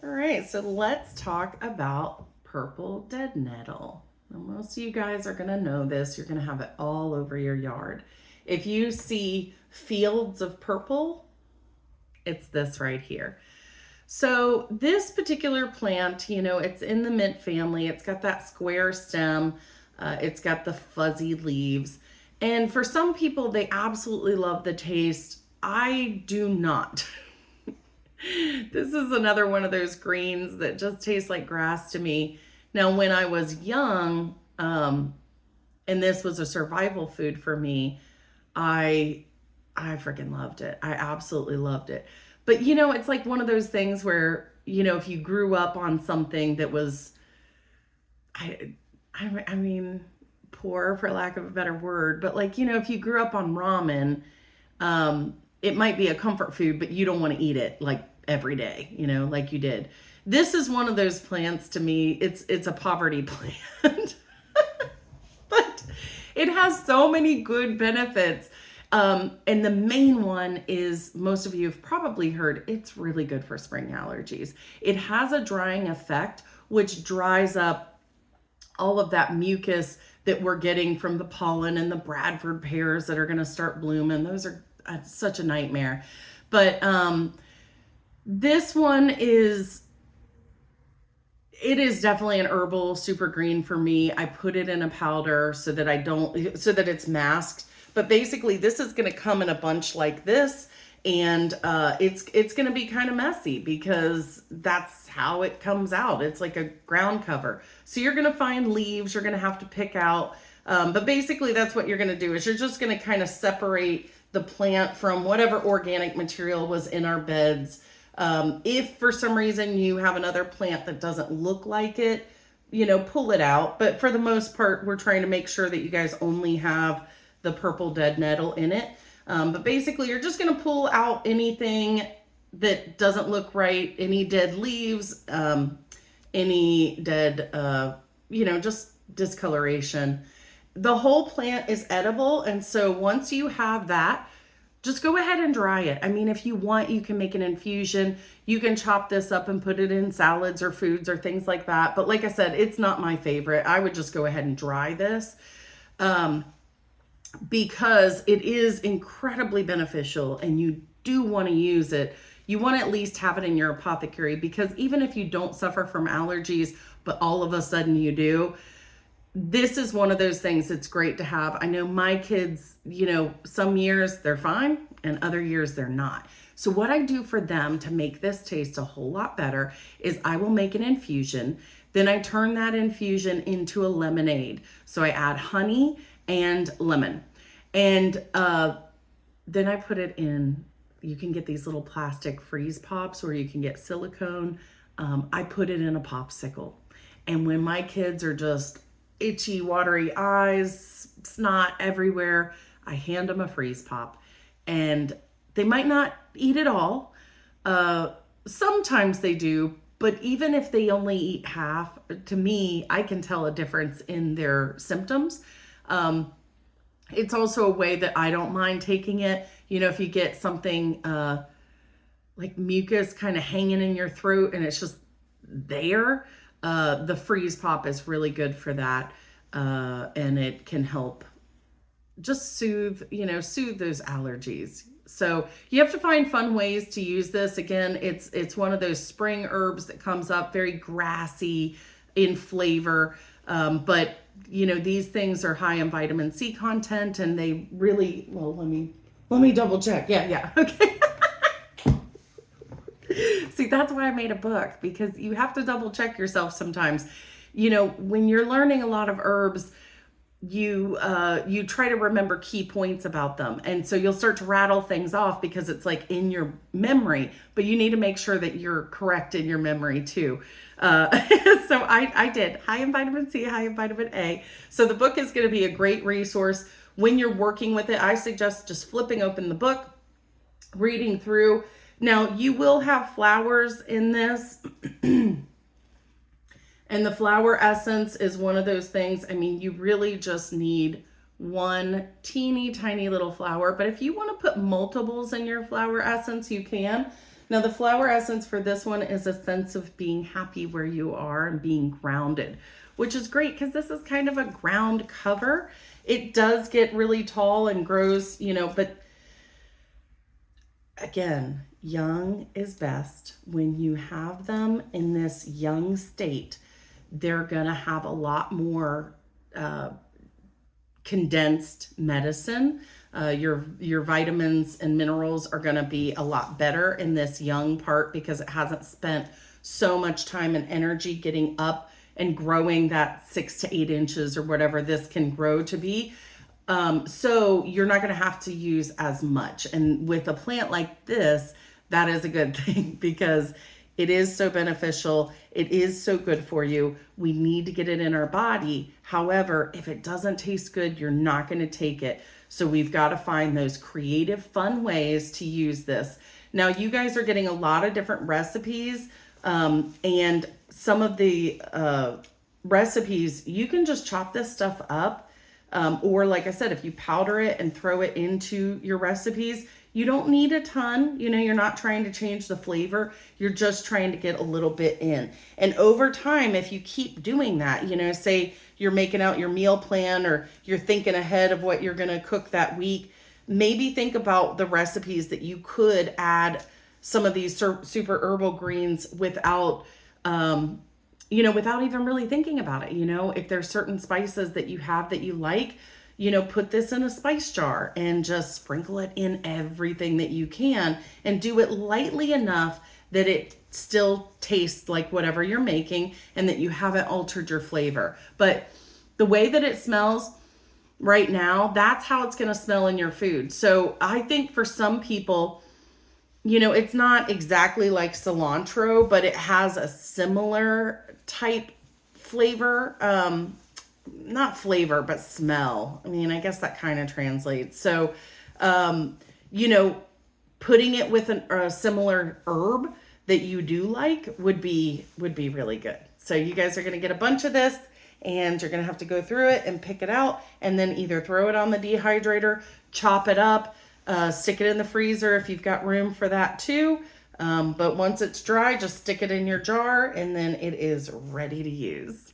All right, so let's talk about purple dead nettle. Now, most of you guys are going to know this. You're going to have it all over your yard. If you see fields of purple, it's this right here. So this particular plant, it's in the mint family. It's got that square stem. It's got the fuzzy leaves. And for some people, they absolutely love the taste. I do not. This is another one of those greens that just tastes like grass to me. Now, when I was young, and this was a survival food for me, I I freaking loved it. I absolutely loved it. But it's like one of those things where, if you grew up on something that was I I mean poor for lack of a better word, but like, if you grew up on ramen, it might be a comfort food, but you don't want to eat it like every day, like you did. This is one of those plants to me. It's a poverty plant. But it has so many good benefits. And the main one is most of you have probably heard it's really good for spring allergies. It has a drying effect, which dries up all of that mucus that we're getting from the pollen and the Bradford pears that are going to start blooming. Those are such a nightmare. But this one it is definitely an herbal super green for me. I put it in a powder so that it's masked. But basically, this is going to come in a bunch like this, and it's going to be kind of messy because that's how it comes out. It's like a ground cover. So you're going to find leaves you're going to have to pick out. But basically, that's what you're going to do is you're just going to kind of separate the plant from whatever organic material was in our beds. If for some reason you have another plant that doesn't look like it, pull it out. But for the most part, we're trying to make sure that you guys only have the purple dead nettle in it. But basically, you're just going to pull out anything that doesn't look right, any dead leaves, any dead, just discoloration. The whole plant is edible. And so once you have that, just go ahead and dry it. I mean, if you want, you can make an infusion. You can chop this up and put it in salads or foods or things like that. But like I said, it's not my favorite. I would just go ahead and dry this because it is incredibly beneficial and you do want to use it. You want to at least have it in your apothecary because even if you don't suffer from allergies, but all of a sudden you do, this is one of those things that's great to have. I know my kids, some years they're fine and other years they're not. So what I do for them to make this taste a whole lot better is I will make an infusion. Then I turn that infusion into a lemonade. So I add honey and lemon. And then I put it in, you can get these little plastic freeze pops or you can get silicone. I put it in a popsicle. And when my kids are just itchy, watery eyes, snot everywhere, I hand them a freeze pop. And they might not eat it all. Sometimes they do, but even if they only eat half, to me, I can tell a difference in their symptoms. It's also a way that I don't mind taking it. If you get something like mucus kind of hanging in your throat and it's just there, the freeze pop is really good for that. And it can help just soothe those allergies. So you have to find fun ways to use this. Again, it's one of those spring herbs that comes up very grassy in flavor. But these things are high in vitamin C content and they really, well, let me double check. Yeah. Okay. See, that's why I made a book because you have to double check yourself sometimes. When you're learning a lot of herbs, you try to remember key points about them. And so you'll start to rattle things off because it's like in your memory, but you need to make sure that you're correct in your memory too. So I did high in vitamin C, high in vitamin A. So the book is going to be a great resource when you're working with it. I suggest just flipping open the book, reading through. Now you will have flowers in this. And the flower essence is one of those things. I mean, you really just need one teeny tiny little flower. But if you want to put multiples in your flower essence, you can. Now, the flower essence for this one is a sense of being happy where you are and being grounded, which is great because this is kind of a ground cover. It does get really tall and grows, but again, young is best. When you have them in this young state, they're going to have a lot more condensed medicine. Your vitamins and minerals are going to be a lot better in this young part because it hasn't spent so much time and energy getting up and growing that 6 to 8 inches or whatever this can grow to be. So you're not going to have to use as much. And with a plant like this, that is a good thing because it is so beneficial. It is so good for you. We need to get it in our body. However, if it doesn't taste good, you're not going to take it. So we've got to find those creative, fun ways to use this. Now, you guys are getting a lot of different recipes, and some of the recipes, you can just chop this stuff up. Or like I said, if you powder it and throw it into your recipes, you don't need a ton. You're not trying to change the flavor. You're just trying to get a little bit in. And over time, if you keep doing that, say you're making out your meal plan or you're thinking ahead of what you're going to cook that week, maybe think about the recipes that you could add some of these super herbal greens without without even really thinking about it. If there's certain spices that you have that you like, put this in a spice jar and just sprinkle it in everything that you can and do it lightly enough that it still tastes like whatever you're making and that you haven't altered your flavor. But the way that it smells right now, that's how it's going to smell in your food. So I think for some people, it's not exactly like cilantro, but it has a similar type flavor. Not flavor, but smell. I mean, I guess that kind of translates. So, putting it with a similar herb that you do like would be really good. So you guys are going to get a bunch of this and you're going to have to go through it and pick it out and then either throw it on the dehydrator, chop it up, stick it in the freezer if you've got room for that too. But once it's dry, just stick it in your jar and then it is ready to use.